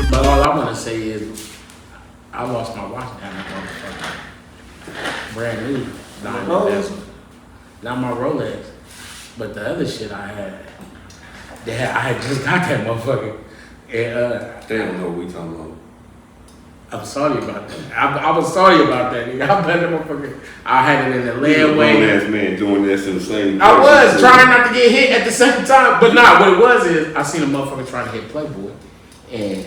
But all I want to say is, I lost my watch down that motherfucker. Brand new. Not my Rolex, but the other shit I had. I had just got that motherfucker. And, they don't know what we talking about. I'm sorry about that. I was sorry about that. Nigga. I bet that motherfucker. I had it in the layaway. Grown ass man doing this in the same. I was trying not to get hit at the same time, but nah. What it was is I seen a motherfucker trying to hit Playboy, and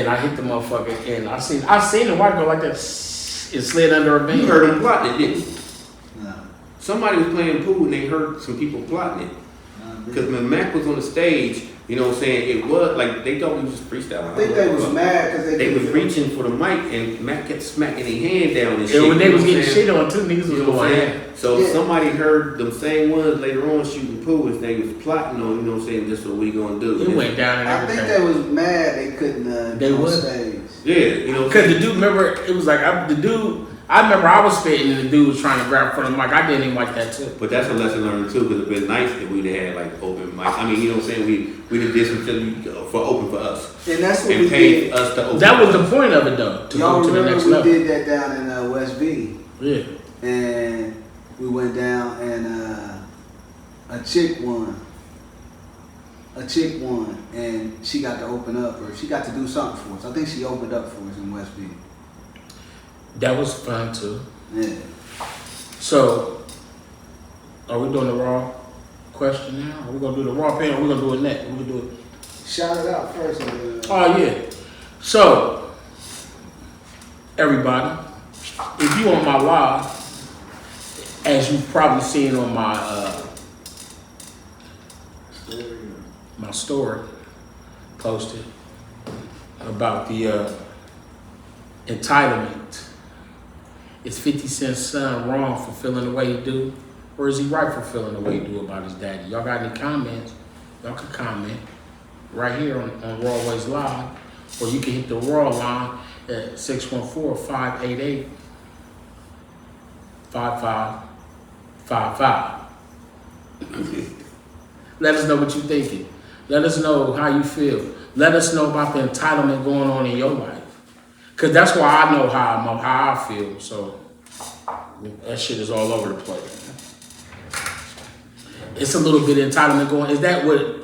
I hit the motherfucker, and I seen the white girl like that. It slid under a van. You heard them plotting it, didn't you? No. Somebody was playing pool and they heard some people plotting it. Because when Mac was on the stage, you know what I'm saying, it was like they thought we was just freestyling. I think they was mad because they was reaching for the mic and Mac kept smacking their hand down and shit. When they was getting shit on too, niggas was going. So somebody heard them same ones later on shooting pool and they was plotting on, you know what I'm saying, just what we gonna do. It went down and everything. I think they was mad they couldn't they on was. stage. Yeah, you know. Because the dude, remember, it was like, I remember I was spitting and the dude was trying to grab for the mic. I didn't even like that too. But that's a lesson learned too, because it'd been nice if we'd had like open mic. I mean, you know what I'm saying? We did this for open for us. And that's what and we paid did. Us to open. That was the point of it though, to Y'all go to the next level. We did that down in West B. Yeah. And we went down and a chick won. And she got to open up, or she got to do something for us. I think she opened up for us in West B. That was fun too. Yeah. So, are we doing the raw question now? Are we gonna do the raw pen, or we gonna do it next? We gonna do it. Shout it out first. Oh yeah. So, everybody, if you on my live, as you've probably seen on my my story posted about the entitlement. Is 50 Cent's son wrong for feeling the way he do? Or is he right for feeling the way he do about his daddy? Y'all got any comments? Y'all can comment right here on Raw Ways Live. Or you can hit the Raw line at 614-588-5555. Let us know what you're thinking. Let us know how you feel. Let us know about the entitlement going on in your life. Cause that's why I know how I feel. So that shit is all over the place. It's a little bit of entitlement going. Is that what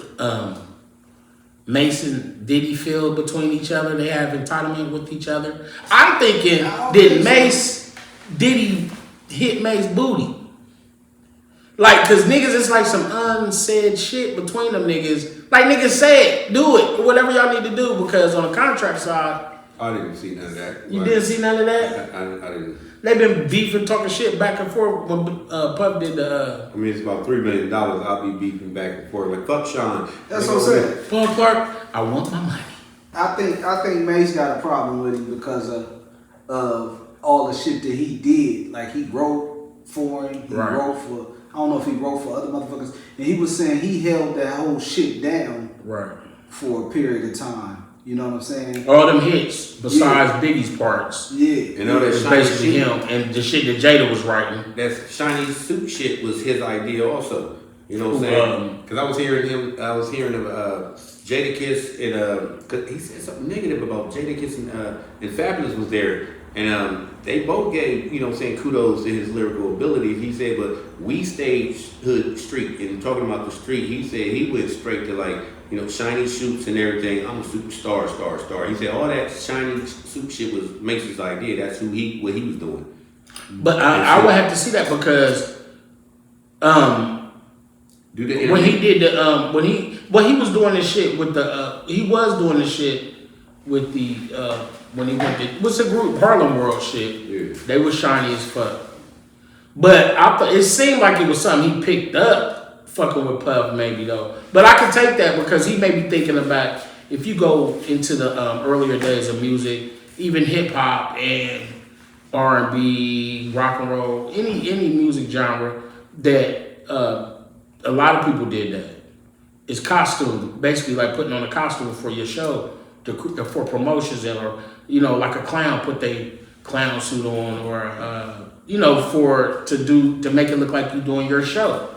Mase and Diddy feel between each other? They have entitlement with each other. I'm thinking, Diddy hit Mase booty? Like, cause niggas, it's like some unsaid shit between them niggas. Like niggas said, do it, whatever y'all need to do. Because on the contract side. I didn't see none of that. You didn't see none of that? I didn't. They've been beefing, talking shit back and forth when Puff did the... I mean, it's about $3 million. I'll be beefing back and forth. Like, fuck Sean. That's what I'm saying. Paul Clark, I want my money. I think Mase got a problem with him because of all the shit that he did. Like, he wrote for him. He wrote for... I don't know if he wrote for other motherfuckers. And he was saying he held that whole shit down for a period of time. You know what I'm saying? All them hits, besides Biggie's parts. Yeah. And all that shiny basically shit. Him and the shit that Jada was writing. That shiny suit shit was his idea also. You know what I'm saying? Because I was hearing of Jadakiss and cause he said something negative about Jadakiss and Fabulous was there. And they both gave, you know what I'm saying, kudos to his lyrical abilities. He said, but we stayed hood street. And talking about the street, he said he went straight to like, you know, shiny suits and everything. I'm a superstar, star. He said all that shiny suit shit was Mace's idea. That's what he was doing. But I would have to see that because when he did the when he was doing this shit with the when he went to what's the group Harlem World shit. Yeah. They was shiny as fuck. But it seemed like it was something he picked up fucking with Puff maybe though. But I can take that because he may be thinking about if you go into the earlier days of music, even hip hop and R&B, rock and roll, any music genre that a lot of people did that. It's costume, basically like putting on a costume for your show for promotions or like a clown put their clown suit on or to make it look like you're doing your show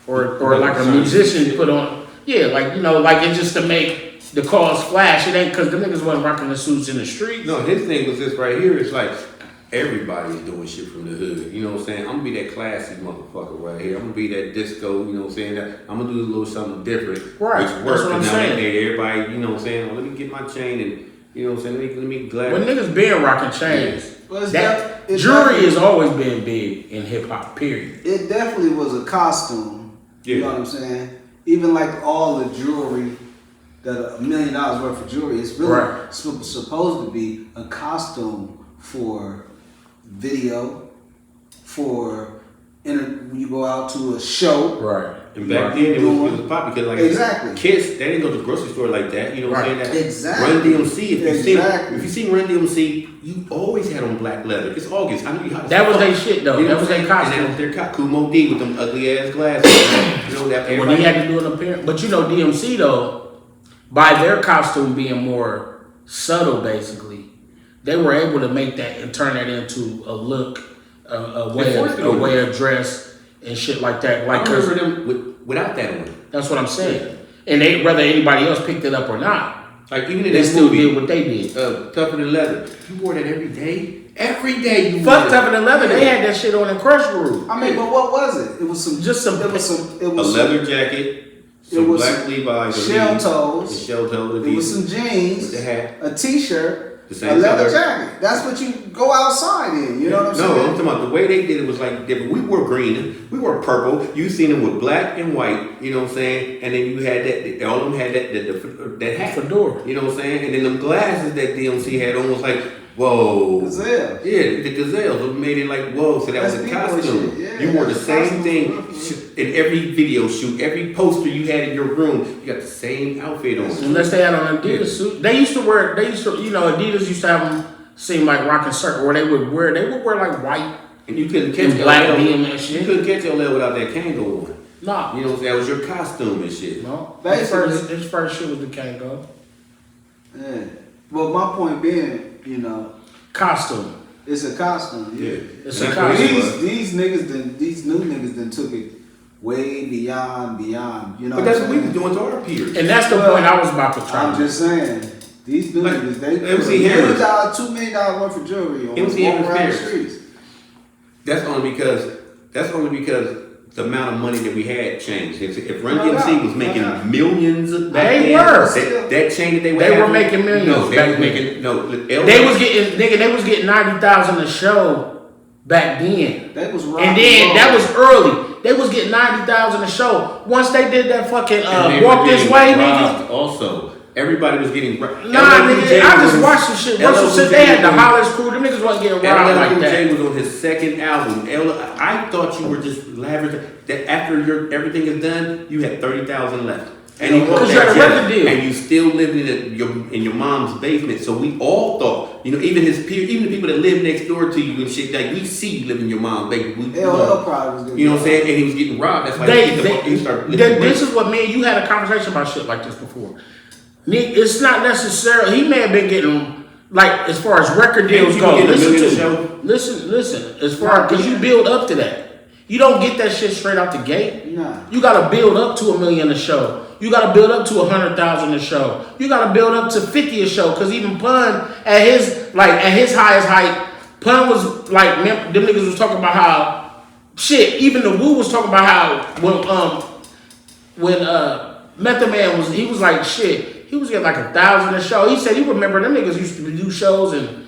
or like a musician put on like it's just to make the cause flash. It ain't because the niggas wasn't rocking the suits in the street. No, his thing was this right here. It's like everybody's doing shit from the hood. You know what I'm saying? I'm gonna be that classy motherfucker right here. I'm gonna be that disco. You know what I'm saying? I'm gonna do a little something different, right? Which works. That's what I'm saying. Everybody, you know what I'm saying? Well, let me get my chain and you know what I'm saying? Let me glad. When niggas been rocking chains, that jewelry has always been big in hip hop. Period. It definitely was a costume. Yeah. You know what I'm saying? Even like all the jewelry, that $1 million worth of jewelry, it's really supposed to be a costume for video, for when you go out to a show. Right. And back then it was pop because like kids, they didn't go to the grocery store like that. You know what I'm saying? Exactly. Run DMC. If you seen Run DMC, you always had on black leather. It's August. I know you how to. That was their shit though. That was their costume. And their Kumo D with them ugly ass glasses. You know that. When he had to do an appearance, but DMC though, by their costume being more subtle, basically, they were able to make that and turn that into a look, a way of dress. And shit like that. Like, I remember them without that on. That's what I'm saying. And whether anybody else picked it up or not, like even in they that still movie, did what they did. Tougher Than Leather. You wore that every day. Every day you Fuck Tougher Than Leather. They had that shit on in Crush Groove. I mean, but what was it? It was a leather jacket, some black Levi's, shell toes. It was some jeans, with the hat, a t-shirt. A leather jacket. That's what you go outside in. You know what I'm saying? No, I'm talking about the way they did it was like different. We wore green, we wore purple. You seen them with black and white. You know what I'm saying? And then you had that. All of them had that hat, fedora. You know what I'm saying? And then them glasses that DMC had on was like, whoa. Gazelle. Yeah, the gazelles made it like whoa. So that was a costume. Yeah, you wore the same thing in every video shoot, every poster you had in your room. You got the same outfit on. Unless they had on an Adidas suit. They used to Adidas used to have them seem like rocking circle, where they would wear like white and you couldn't catch black DM and shit. You couldn't catch LL without that Kango on. Nah. You know what I'm saying? That was your costume and shit. No. His first shit was the Kango. Yeah. Well, my point being, costume. It's a costume. Yeah. It's a costume. These new niggas then took it way beyond. You know. But that's what we was doing to our peers. And that's the point I was about to try. I'm just saying. These new niggas, they put $2 million worth of jewelry on the streets. That's only because the amount of money that we had changed. If Run DMC was making millions back then, that chain that they were making millions. No, they was getting 90,000 a show back then. That was and then that was early. They was getting 90,000 a show. Once they did that fucking Walk This Way, nigga. Also. Everybody was getting robbed. Nah, nigga, I just watched some shit. Russell said they had the Hollis crew. Them niggas wasn't getting robbed like that. J was on his second album. I thought you were just lavish. That after everything is done, you had 30,000 left. And you had a record deal. And you still lived in your mom's basement. So we all thought, even his peers, even the people that live next door to you and shit, like we see you live in your mom's basement. LL probably was getting you know what I'm saying? And he was getting robbed. That's why he started. This is what me and you had a conversation about shit like this before. It's not necessarily. He may have been getting like as far as record deals go. Listen. As far because you build up to that, you don't get that shit straight out the gate. Nah. You got to build up to $1 million a show. You got to build up to 100,000 a show. You got to build up to 50 a show. Because even Pun at his highest height, Pun was like them niggas was talking about how shit. Even the Wu was talking about how when Method Man he was like shit. He was getting like 1,000 a show. He said he remember them niggas used to do shows and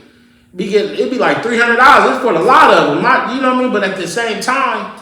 it'd be like $300. It's for a lot of them. You know what I mean? But at the same time,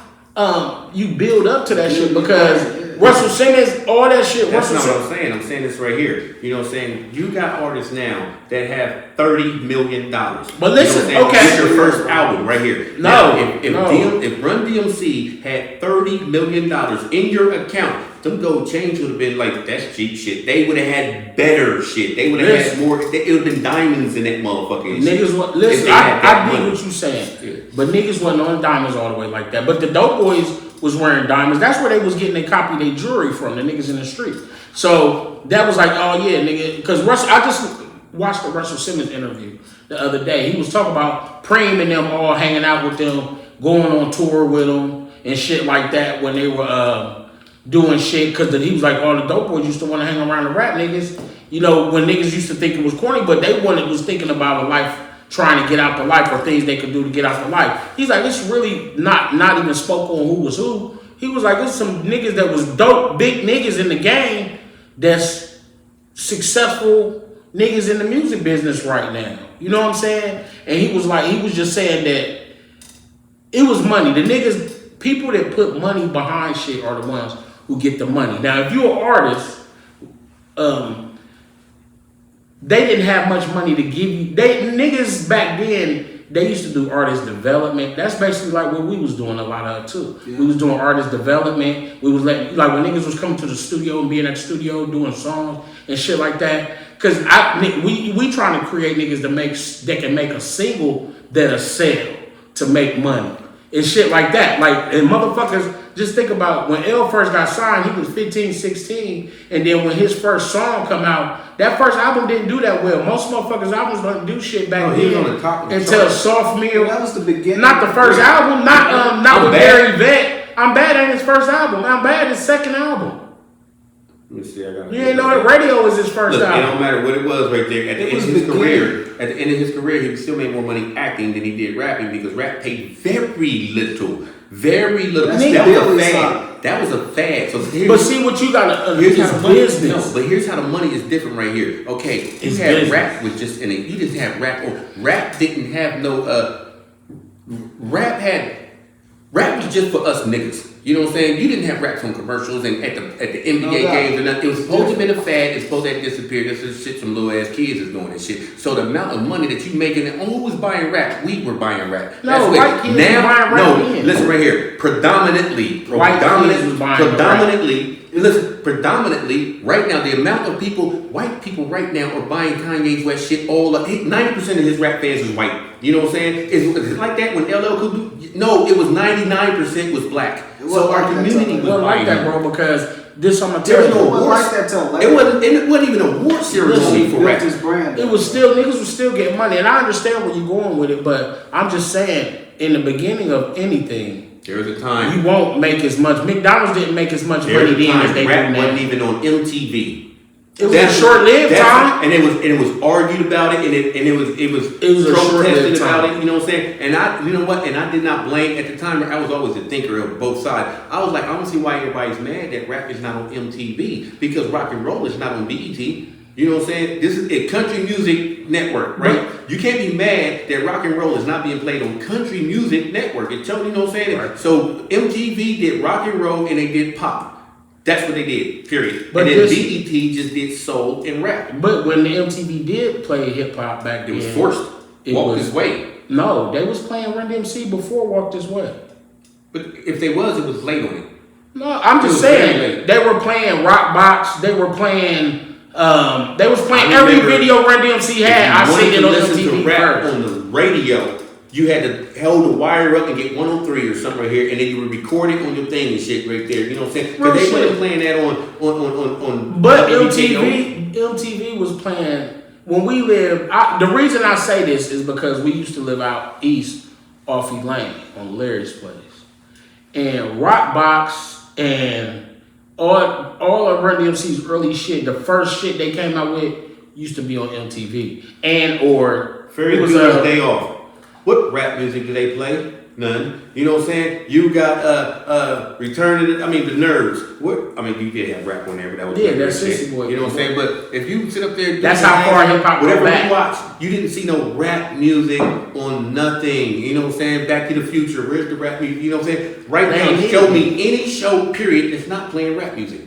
you build up to that shit because Russell Simmons, all that shit. That's not what I'm saying. I'm saying this right here. You know what I'm saying? You got artists now that have $30 million. But listen, okay. It's your first album right here. No. Now, if Run DMC had $30 million in your account, them gold chains would have been like, that's cheap shit. They would have had better shit. They would have had more. It would have been diamonds in that motherfucking niggas shit. Listen, I get what you saying. Yeah. But niggas wasn't on diamonds all the way like that. But the dope boys was wearing diamonds. That's where they was getting their copy their jewelry from, the niggas in the street. So that was like, oh yeah, nigga. Because Russell, watched the Russell Simmons interview the other day. He was talking about Preem and them all hanging out with them, going on tour with them and shit like that when they were doing shit. Because he was like, all the dope boys used to want to hang around the rap niggas. You know, when niggas used to think it was corny, but they was thinking about a life, trying to get out the life or things they could do to get out the life. He's like, it's really not even spoke on who was who. He was like, there's some niggas that was dope, big niggas in the game that's successful niggas in the music business right now. You know what I'm saying? And he was just saying that it was money. The niggas, people that put money behind shit are the ones who get the money. Now, if you're an artist, they didn't have much money to give you. Niggas back then, they used to do artist development. That's basically like what we was doing a lot of too. Yeah. We was doing artist development. We was like when niggas was coming to the studio and being at the studio doing songs and shit like that. Cause we trying to create niggas that can make a single that'll sell to make money and shit like that. Like, and motherfuckers, just think about when L first got signed, he was 15, 16, and then when his first song come out, that first album didn't do that well. Most motherfuckers' albums don't do shit back then until Sophomore. That was the beginning. Not the first album. Not with Barry Vet. I'm Bad ain't his first album. I'm Bad is his second album. Let me see. I got. You ain't know that Radio was his first album. It don't matter what it was right there. At the end of his career, he still made more money acting than he did rapping because rap paid very little. Very little. That was a fad. So but see what you gotta business. No, but here's how the money is different right here. Okay, you had rap was just in it. You didn't have rap. Rap didn't have no. Rap was just for us niggas. You know what I'm saying? You didn't have raps on commercials and at the NBA games or nothing. It was supposed to have been a fad. It's supposed to have disappeared. This is shit some little ass kids is doing this shit. So the amount of money that you making, who was buying rap? We were buying rap. No, white kids were buying rap. No, listen right here. Predominantly, right now, the amount of white people right now are buying Kanye's West shit all up. 90% of his rap fans is white. You know what I'm saying? Is it like that when LL Cool do? No, it was 99% was black. So our community was like that, bro, because this I'm gonna tell you. It wasn't like that till later. It wasn't even a award ceremony for rap. It was still, niggas was still getting money. And I understand where you're going with it, but I'm just saying, in the beginning of anything, there was a time you won't make as much. McDonald's didn't make as much money then as they do now. Wasn't even on MTV. It was a short-lived time, and it was argued about it, and it was protested about it. You know what I'm saying? And I did not blame at the time. I was always a thinker of both sides. I was like, I don't see why everybody's mad that rap is not on MTV because rock and roll is not on BET. You know what I'm saying? This is a country music network, right? You can't be mad that rock and roll is not being played on country music network. You know what I'm saying? Right. So MTV did rock and roll and they did pop. That's what they did, period. But then BET just did soul and rap. But when the MTV did play hip hop back then, it was forced. Walk This Way. No, they was playing Run DMC before Walk This Way. But if they was, it was late on it. No, I'm just saying they were playing Rock Box. They were playing. They was playing every video Run DMC had. I seen it on MTV rap on the radio. You had to hold the wire up and get 103 or something right here, and then you would record it on your thing and shit right there. You know what I'm saying? Because they weren't playing that on. But MTV was playing when we lived. The reason I say this is because we used to live out east off Elaine on Larry's place, and Rockbox and all of Run DMC's early shit, the first shit they came out with used to be on MTV Very Good Day Off. What rap music do they play? None. You know what I'm saying? You got The Nerves. You did have rap on there, but that was that's Sissy Boy. You know what I'm saying? But if you sit up there, that's how far hip hop whatever back. you watch, you didn't see no rap music on nothing. You know what I'm saying? Back to the Future. Where's the rap music? You know what I'm saying? Right now, show me any show period that's not playing rap music.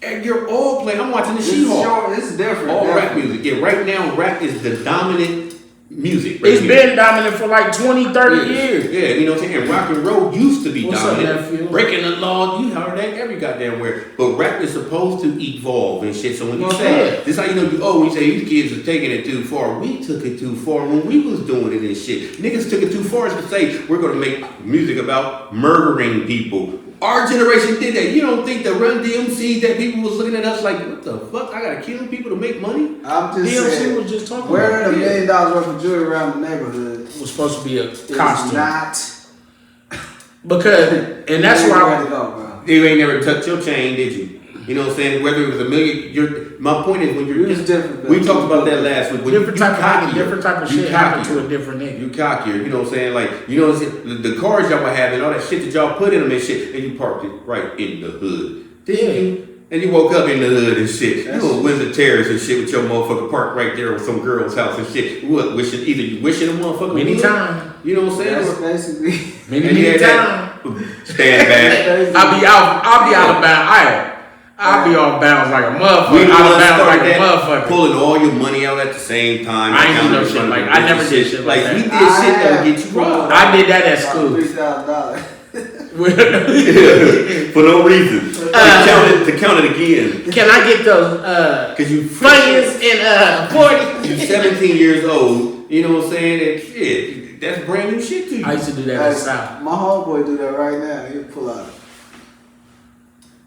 And you're all playing. I'm watching the She-Hulk. It's different. All rap music. Yeah, right now rap is the dominant music. It's been dominant for like 20, 30 years. Yeah, you know what I'm saying? And rock and roll used to be dominant. Breaking the law, you heard that every goddamn where. But rap is supposed to evolve and shit. So when you say, this is how you know, when you say these kids are taking it too far, we took it too far when we was doing it and shit. Niggas took it too far to say, we're going to make music about murdering people. Our generation did that. You don't think the Run DMC that people was looking at us like, what the fuck? I gotta kill people to make money? I'm just DMC saying, was just talking wearing about $1 million worth of jewelry around the neighborhood was supposed to be a is costume. not. Because, and that's why You ain't never touched your chain, did you? You know what I'm saying? Whether it was $1 million, my point is when you're It's different. we talked about that last week. When different type of shit happened to a different nigga. You cockier, you know what I'm saying? Like, you know what I'm saying? The cars y'all were having, all that shit that y'all put in them and shit, and you parked it right in the hood. And you woke up in the hood and shit. You know, Windsor Terrace and shit with your motherfucker parked right there with some girl's house and shit. What, wishing, either you wishing a motherfucker many would, times. you know what I'm saying? That's basically. Many times. Stand back. I'll be out of bounds. I'll be off bounds like a motherfucker. We Out of bounds like a motherfucker. Pulling all your money out at the same time. I ain't do no shit like I never did shit like that. We did shit that would get you robbed. I did that at school. $3,000. For no reason. To count it again. Can I get those Cause you funniest in 40? You're 17 years old. You know what I'm saying? And shit, that's brand new shit to you. I used to do that in the South. My homeboy do that right now. He'll pull out.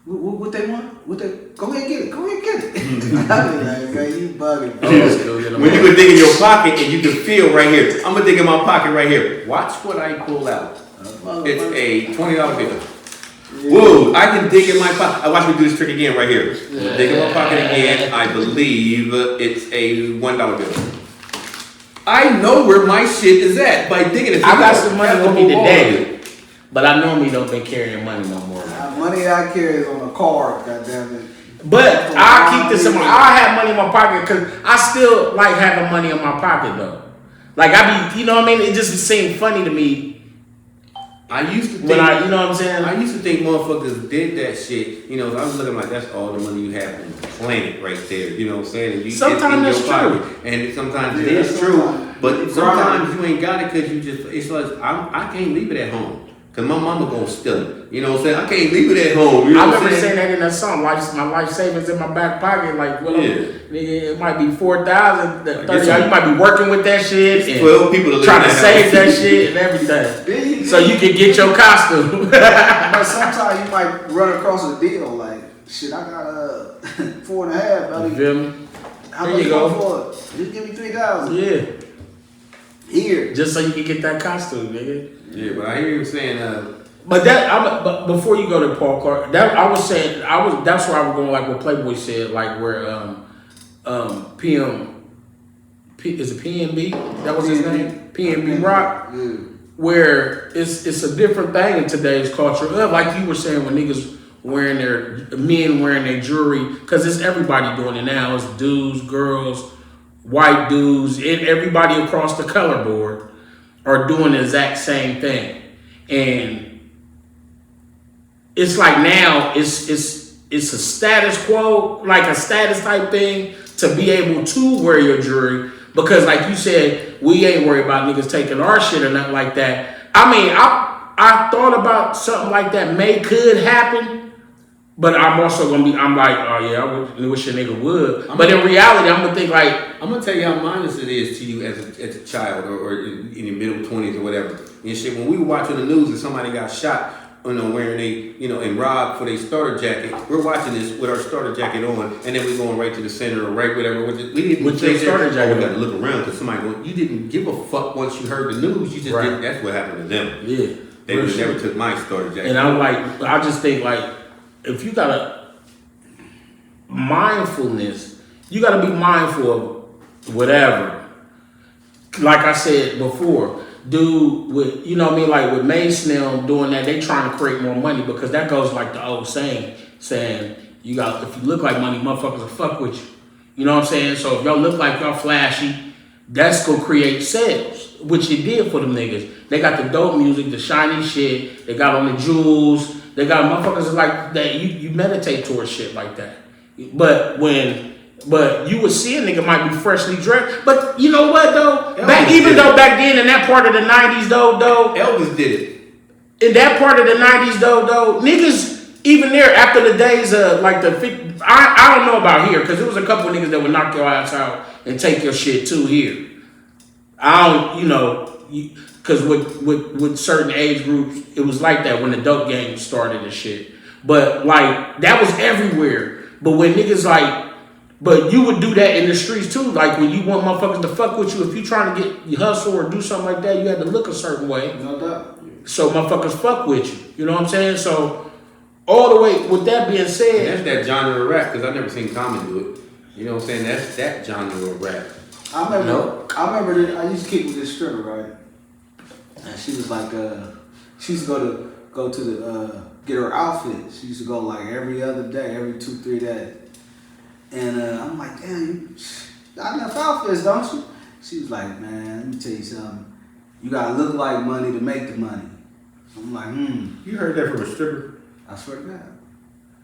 What they want? What they? Go ahead and get it. Go ahead and get it. I be like, man, you bugging. When you could dig in your pocket and you could feel right here. I'm gonna dig in my pocket right here. Watch what I pull out. It's a $20 bill. Yeah. Whoa, I can dig in my pocket. Watch me do this trick again right here. Yeah. Dig in my pocket again. I believe it's a $1 bill. I know where my shit is at by digging it. I got some money with me today, but I normally don't been carrying money no more. Money I carry is on a card, goddammit. But I keep this in my. I have money in my pocket because I still like having money in my pocket though. Like I be, you know what I mean? It just seemed funny to me. I used to think, you know what I'm saying? I used to think motherfuckers did that shit. You know, I was looking like that's all the money you have on the planet right there. You know what I'm saying? And you sometimes that's true, and sometimes it is true. But sometimes you ain't got it because you just. It's like I can't leave it at home. Cause my mama gonna steal it. You know what I'm saying? I can't leave it at home. You know I remember saying that in that song. My life savings in my back pocket. Like, well, nigga, it might be 4,000, 30. You might be working with that shit. And 12 people to trying to save that shit and everything, so you can get your costume. But sometimes you might run across a deal like, shit, I got 4.5. You feel me? How there much you go. For it? Just give me 3,000. Yeah. Here. Just so you can get that costume, nigga. Yeah, but I hear you saying. But before you go to Paul Clark, that's where I was going. Like what Playboy said, like where is it PNB? That was his name, PNB Rock. Yeah. Where it's a different thing in today's culture. Like you were saying, when niggas men wearing their jewelry, because it's everybody doing it now. It's dudes, girls, white dudes, and everybody across the color board are doing the exact same thing. And it's like now it's a status quo, like a status type thing to be able to wear your jewelry, because like you said, we ain't worried about niggas taking our shit or nothing like that. I mean, I thought about something like that could happen. But I'm also I'm like, oh yeah, I wish a nigga would. But in reality, I'm gonna think like, I'm gonna tell you how minus it is to you as a child or in your middle 20s or whatever. And shit, when we were watching the news and somebody got shot, wearing and robbed for their starter jacket, we're watching this with our starter jacket on, and then we're going right to the center or right whatever. We didn't with your starter jacket. We got to look around because somebody going, you didn't give a fuck once you heard the news. You just didn't. That's what happened to them. Yeah, they never took my starter jacket. And I'm like, I just think like, if you got a mindfulness, you got to be mindful of whatever. Like I said before, dude, with like with Mase now doing that, they trying to create more money, because that goes like the old saying if you look like money, motherfuckers will fuck with you. You know what I'm saying? So if y'all look like y'all flashy, that's gonna create sales, which it did for them niggas. They got the dope music, the shiny shit. They got on the jewels. They got motherfuckers like that. You meditate towards shit like that. But you would see a nigga might be freshly dressed. But you know what though? Back then in that part of the 90s though, Elvis did it. In that part of the 90s though, niggas even there after the days of like I don't know about here, because there was a couple of niggas that would knock your ass out and take your shit too here. because with certain age groups, it was like that when the dope game started and shit. But like that was everywhere. But when niggas like, but you would do that in the streets too. Like when you want motherfuckers to fuck with you, if you trying to get you hustle or do something like that, you had to look a certain way. No doubt. So motherfuckers fuck with you. You know what I'm saying? So all the way. With that being said, And that's that genre of rap because I've never seen Common do it. You know what I'm saying? That's that genre of rap. I remember that I used to kick with this stripper, right? And she was like, she used to go to the get her outfit. She used to go like every other day, every 2-3 days. And I'm like, damn, you got enough outfits, don't you? She was like, man, let me tell you something. You gotta look like money to make the money. I'm like, You heard that from a stripper? I swear to God.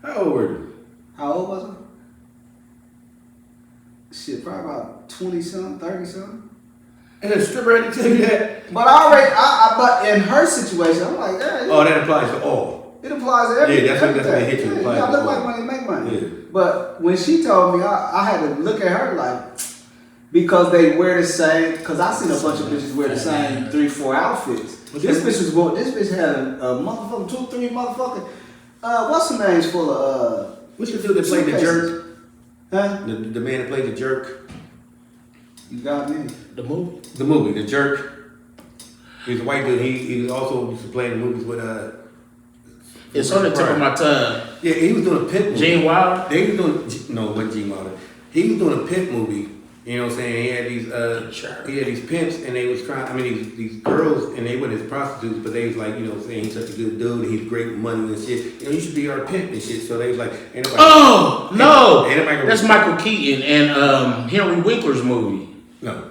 How old were you? How old was I? Shit, probably about 20-something, 30-something. And a stripper had to tell you that? But but in her situation, I'm like, yeah. Oh, that applies to all. It applies to everything. Yeah, that's what hit you. You Applies gotta to look like all. money, make money. Yeah. But when she told me, I had to look at her like, because they wear the same. Because I seen a bunch of bitches wear the same 3-4 outfits. This bitch had a motherfucking 2-3 motherfucking. What's the name's full of What's the dude that played the jerk? Huh? The man that played the jerk? You got me. the movie. The movie, The Jerk. He's a white dude. He also used to play in the movies with It's on the tip of my tongue. Yeah, he was doing a pimp movie. Gene Wilder? He was doing no, it wasn't Gene Wilder. He was doing a pimp movie. You know what I'm saying? He had these pimps and they was trying. I mean, these girls and they weren't his prostitutes, but they was like, you know what I'm saying? He's such a good dude. And he's great with money and shit. You know, you should be our pimp and shit. So they was like, ain't nobody. Oh no, Ain't that's Michael Keaton and Henry Winkler's movie. No,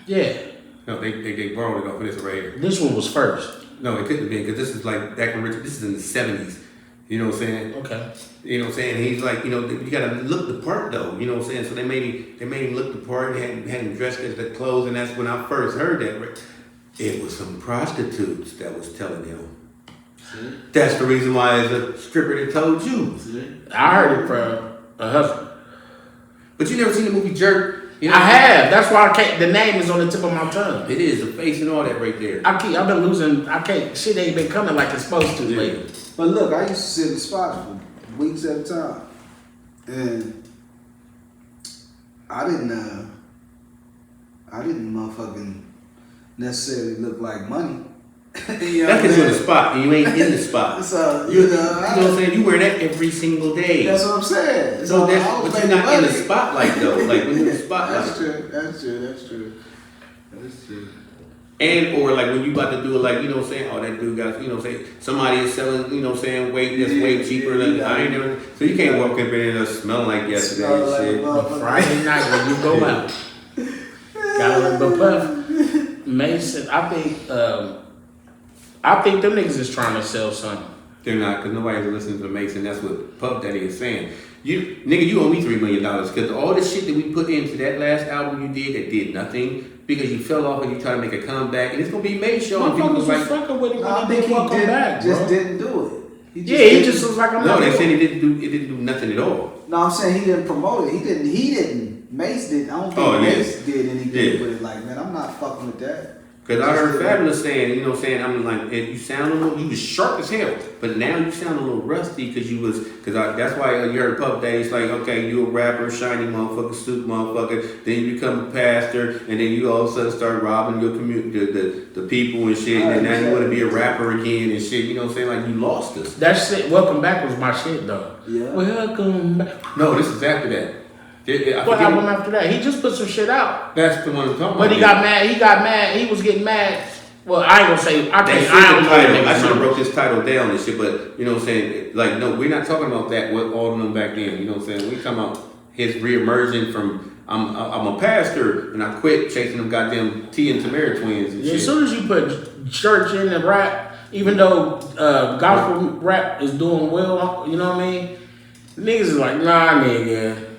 Yeah, no, they borrowed it off of this right here. this one was first. No, it couldn't have been because this is like back when Richard. This is in the '70s. You know what I'm saying? Okay. You know what I'm saying? He's like, you know, you gotta look the part though. You know what I'm saying? So they made him look the part and had him dressed as the clothes, and that's when I first heard that. It was some prostitutes that was telling him. See? That's the reason why it's a stripper that told you. See? I heard it from a husband. But you never seen the movie Jerk? You know I have. That's why I can't. The name is on the tip of my tongue. It is the face and all that right there. I've been losing. I can't. Shit ain't been coming like it's supposed to lately. But look, I used to sit in the spots for weeks at a time, and I didn't motherfucking necessarily look like money. You know That's because what I'm you're in the saying? spot and you ain't in the spot. So You know what I'm saying? You wear that every single day. that's what I'm saying. So I that's, was but you're making not in the money. spotlight though. Like when you're in the spotlight. That's true. That's true. That's true. That's true. And or like when you about to do it, like, you know what I'm saying, oh, that dude got, you know what I'm saying, somebody is selling, you know what I'm saying, weight that's way cheaper than I ain't never, so you can't walk up in there smelling like yesterday Smell and like shit. motherfucker. Friday night when you go out, got a little puff. Mason, I think them niggas is trying to sell something. They're not, because nobody's listening to Mason. That's what Puff Daddy is saying. You owe me $3 million because all the shit that we put into that last album you did that did nothing because you fell off and you try to make a comeback and it's gonna be Mase show and people Motherfuckers was was like, fucking with him No, I when think he he didn't come back, just bro. didn't do it. He just was like, I'm no, not they doing said it. it didn't do nothing at all. No, I'm saying he didn't promote it. He didn't. Mace didn't. I don't think Oh, yeah. Mace did anything Yeah. with it. Like, man, I'm not fucking with that. Because I heard Fabulous saying, you know what I'm saying, I'm like, you sound a little, you was sharp as hell, but now you sound a little rusty that's why you heard Puff Daddy, it's like, okay, you a rapper, shiny motherfucker, suit motherfucker, then you become a pastor, and then you all of a sudden start robbing your community, the people and shit, and now you want to be a rapper again and shit, you know what I'm saying, like you lost us. That shit, Welcome Back was my shit though. Yeah. Welcome back. No, this is after that. I What forget- album after that? He just put some shit out. That's the one I'm talking But about. he got mad. He got mad. He was getting mad. Well, I ain't gonna say. I They can't. said I the don't know title. the I nigga's should have number. wrote this title down and shit, but you know what I'm saying? Like, no, we're not talking about that with all of them back then. You know what I'm saying? We talking about his reemerging from I'm a pastor and I quit chasing them goddamn T and Tamara twins and Yeah, shit. as soon as you put church in and rap, even though gospel rap is doing well, you know what I mean? Niggas is like, nah, nigga.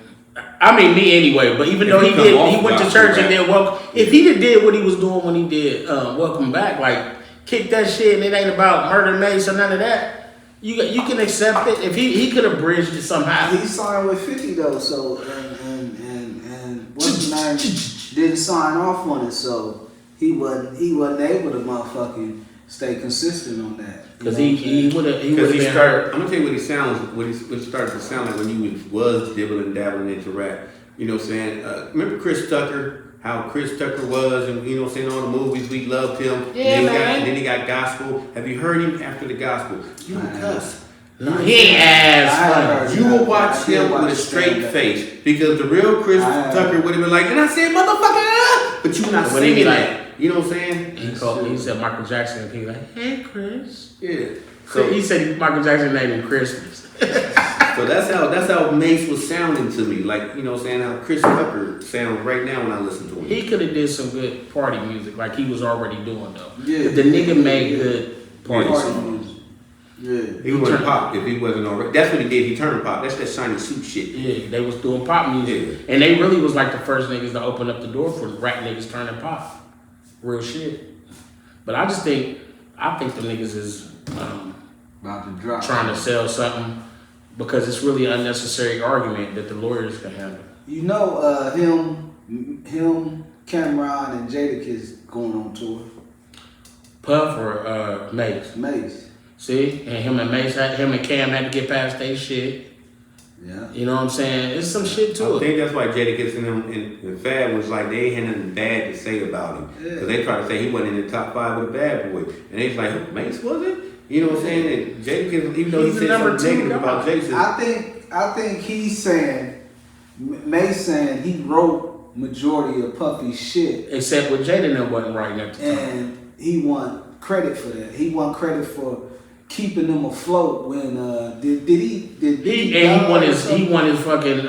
I mean, me anyway. But even If though he he come did, off he went to gospel church and rap. then welcome. If he did what he was doing when he did Welcome Back, like kick that shit, and it ain't about murder, Mace, or none of that. You can accept it if he could have bridged it somehow. He signed with 50 though, so and what's his name didn't sign off on it, so he wasn't able to motherfucking stay consistent on that. Because he would have been started. I'm gonna tell you what he sounds. What he started to sound like when he was dibbling dabbling into rap. You know what I'm saying? Remember Chris Tucker? How Chris Tucker was, and you know what I'm saying, all the movies we loved him. Yeah, and then he got gospel. Have you heard him after the gospel? You don't cuss. No, he ain't ass. You will watch him with a straight face because the real Chris Tucker would have been like, and I said, motherfucker, but you not saying that. You know what I'm saying? He said Michael Jackson, and he like, hey Chris. Yeah. So he said Michael Jackson named him Christmas. So that's how Mase was sounding to me, like, you know what I'm saying, how Chris Tucker sounds right now when I listen to him. He could have did some good party music like he was already doing though. Yeah. The nigga made good party songs. Yeah. He wasn't pop if he wasn't already. That's what he did. He turned pop. That's that shiny suit shit. Yeah, they was doing pop music. Yeah. And they really was like the first niggas to open up the door for rap niggas turning pop. Real shit. But I think the niggas is About to drop. trying to sell something because it's really an unnecessary argument that the lawyers can handle. You know, him, Cameron, and Jadakiss going on tour. Puff or Mase? Mase. See? And him and Cam had to get past their shit. Yeah. You know what I'm saying? It's some shit to I it. think that's why Jadakiss and him and Fab was like, they had nothing bad to say about him. Because they tried to say he wasn't in the top 5 with a bad boy. And they was like, Mase wasn't? You know what I'm saying? And Jadakiss, even though he said something negative about Jason. I think he's saying, Mase saying he wrote majority of Puffy's shit. Except with Jada and wasn't writing at the time. And he want credit for that. He want credit for keeping them afloat when he won his fucking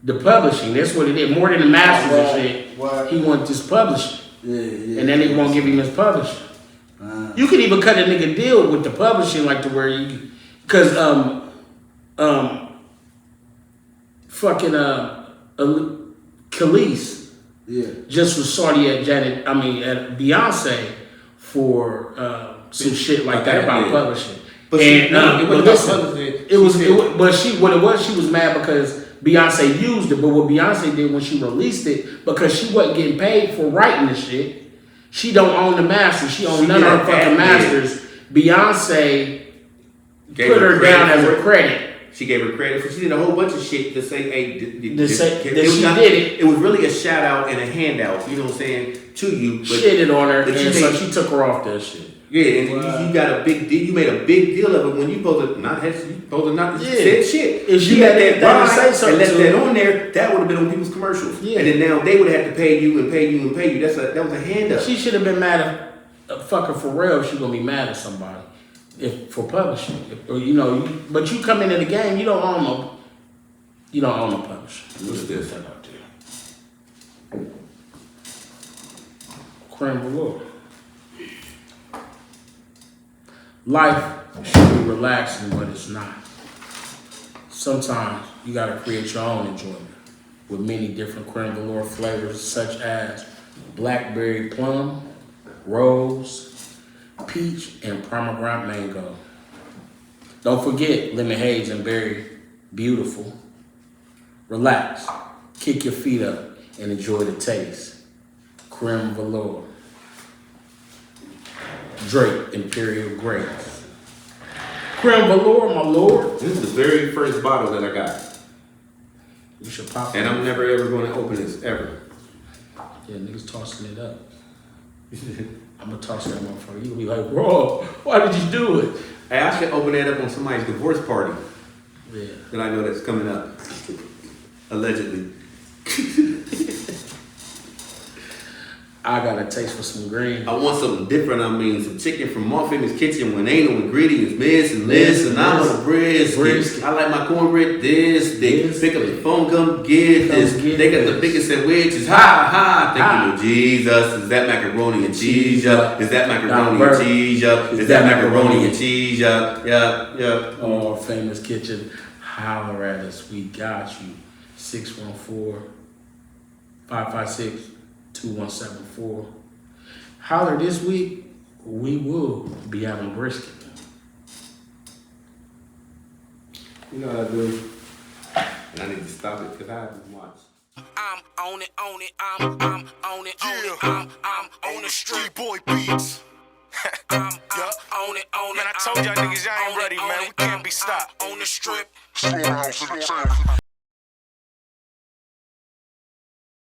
the publishing. That's what it is. More than the masters and shit. What? He wanted this publishing. Yeah. And then they won't give him his publishing. You could even cut a nigga deal with the publishing like to where you, cause fucking Khalees just was sorry at at Beyonce for some shit like that about publishing. But she was mad because Beyonce used it, but what Beyonce did when she released it, because she wasn't getting paid for writing the shit, she don't own the masters. She owned none of her fucking masters. Beyonce put her down as a credit. She gave her credit for. She did a whole bunch of shit to say, "Hey, it was really a shout out and a handout." You know what I'm saying to you. But shitted on her, and so she took her off that shit. Yeah, and you got a big deal. You made a big deal of it when you supposed to not say shit. If she let that and left that on there, that would have been on people's commercials. Yeah. And then now they would have to pay you and pay you and pay you. That was a handout. She should have been mad at fucking Pharrell. She gonna be mad at somebody for publishing. But you come into the game, you don't own no publishing. What's this? Creme Velour. Life should be relaxing, but it's not. Sometimes you gotta create your own enjoyment with many different creme velour flavors such as blackberry plum, rose, peach, and pomegranate mango. Don't forget lemon haze and berry beautiful. Relax, kick your feet up, and enjoy the taste. Creme velour. Drake Imperial Grapes. Creme velour, my lord. This is the very first bottle that I got. You should pop it. And I'm never ever going to open this, ever. Yeah, niggas tossing it up. I'm gonna toss that motherfucker. You gonna be like, bro, why did you do it? Hey, I should open that up on somebody's divorce party. Yeah. That I know that's coming up. Allegedly. I got a taste for some green. I want something different. I mean, some chicken from Muffin's Kitchen when ain't no ingredients, this and this, and I want a brisket. I like my cornbread this. They pick up the phone, come get this. They got the biggest sandwiches. Ha. Thank you, Jesus. Is that macaroni and cheese? Is that macaroni and cheese? Is that macaroni and cheese? Yeah. Oh, Famous Kitchen. Holler at us. We got you. 614-556-2174. Holler this week. We will be having brisket. You know what I do? And I need to stop it because I haven't watched. I'm on it, on it, I'm on it, on it, I'm on the street boy beats. I'm on it, on it. Man, I told y'all niggas y'all ain't ready, man. We can't be stopped. On the strip.